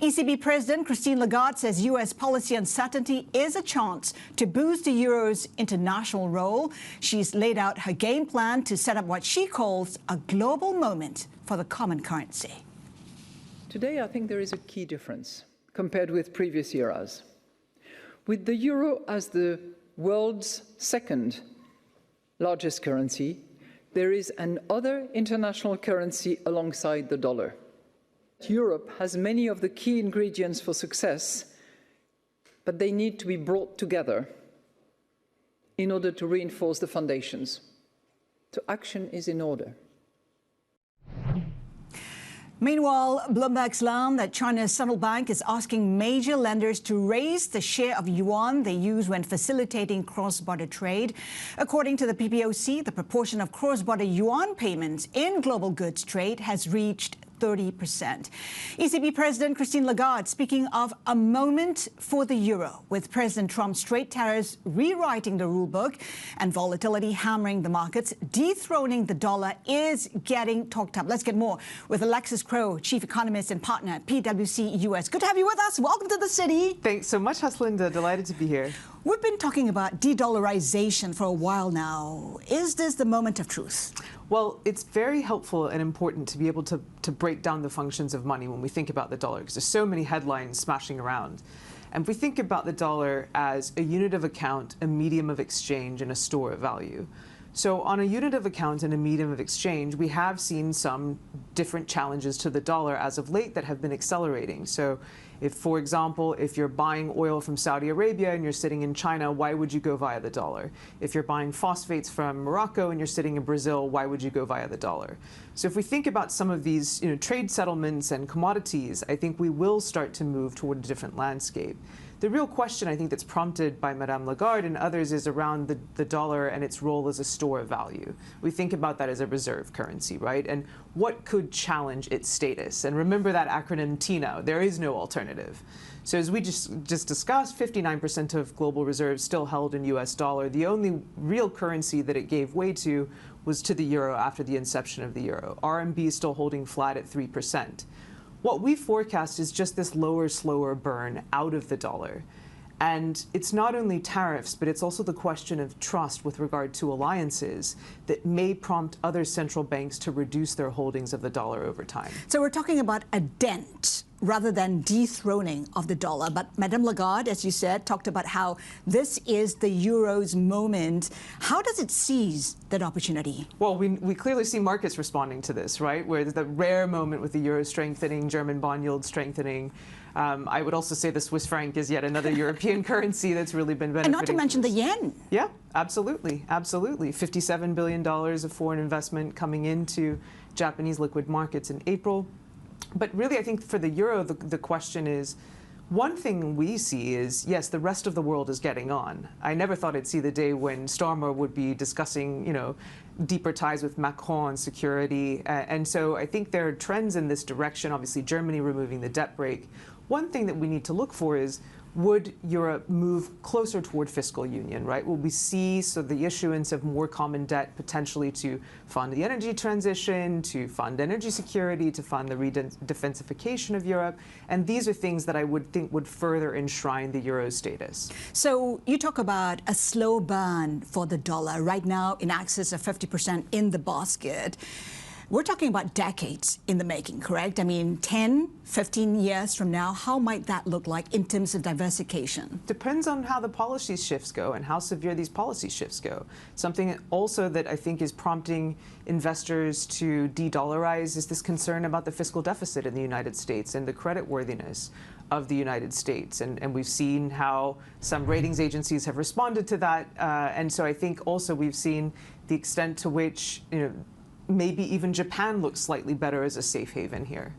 ECB President Christine Lagarde says U.S. policy uncertainty is a chance to boost the euro's international role. She's laid out her game plan to set up what she calls a global moment for the common currency. Today, I think there is a key difference compared with previous eras. With the euro as the world's second largest currency, there is another international currency alongside the dollar. Europe has many of the key ingredients for success, but they need to be brought together in order to reinforce the foundations. So action is in order. Meanwhile, Bloomberg's learned that China's central bank is asking major lenders to raise the share of yuan they use when facilitating cross-border trade. According to the PBOC, the proportion of cross-border yuan payments in global goods trade has reached 30%. ECB President Christine Lagarde speaking of a moment for the euro, with President Trump's trade tariffs rewriting the rulebook and volatility hammering the markets. Dethroning the dollar is getting talked up. Let's get more with Alexis, Chief Economist and Partner at PwC US. Good to have you with us. Welcome to the city. Thanks so much, Haslinda. Delighted to be here. We've been talking about de-dollarization for a while now. Is this the moment of truth? Well, it's very helpful and important to be able to break down the functions of money when we think about the dollar, because there's so many headlines smashing around. And if we think about the dollar as a unit of account, a medium of exchange, and a store of value. So on a unit of account and a medium of exchange, we have seen some different challenges to the dollar as of late that have been accelerating. So if, for example, if you're buying oil from Saudi Arabia and you're sitting in China, why would you go via the dollar? If you're buying phosphates from Morocco and you're sitting in Brazil, why would you go via the dollar? So if we think about some of these trade settlements and commodities, I think we will start to move toward a different landscape. The real question, I think, that's prompted by Madame Lagarde and others is around the dollar and its role as a store of value. We think about that as a reserve currency, right? And what could challenge its status? And remember that acronym TINA, there is no alternative. So as we just discussed, 59% of global reserves still held in US dollar. The only real currency that it gave way to was to the euro after the inception of the euro. RMB is still holding flat at 3%. What we forecast is just this lower, slower burn out of the dollar. And it's not only tariffs, but it's also the question of trust with regard to alliances that may prompt other central banks to reduce their holdings of the dollar over time. So we're talking about a dent rather than dethroning of the dollar. But Madame Lagarde, as you said, talked about how this is the euro's moment. How does it seize that opportunity? Well, we clearly see markets responding to this, right? Where the rare moment with the euro strengthening, German bond yields strengthening. I would also say the Swiss franc is yet another European currency that's really been benefiting. And not to mention the yen. Yeah, absolutely. Absolutely. $57 billion of foreign investment coming into Japanese liquid markets in April. But really, I think for the euro, the question is, one thing we see is, yes, the rest of the world is getting on. I never thought I'd see the day when Starmer would be discussing, deeper ties with Macron on security. And so I think there are trends in this direction, obviously Germany removing the debt brake. One thing that we need to look for is, would Europe move closer toward fiscal union, right? Will we see the issuance of more common debt potentially to fund the energy transition, to fund energy security, to fund the defensification of Europe? And these are things that I would think would further enshrine the euro's status. So you talk about a slow burn for the dollar right now in excess of 50% in the basket. We're talking about decades in the making, correct? I mean, 10, 15 years from now, how might that look like in terms of diversification? Depends on how the policy shifts go and how severe these policy shifts go. Something also that I think is prompting investors to de-dollarize is this concern about the fiscal deficit in the United States and the creditworthiness of the United States. And we've seen how some ratings agencies have responded to that. And so I think also we've seen the extent to which, maybe even Japan looks slightly better as a safe haven here.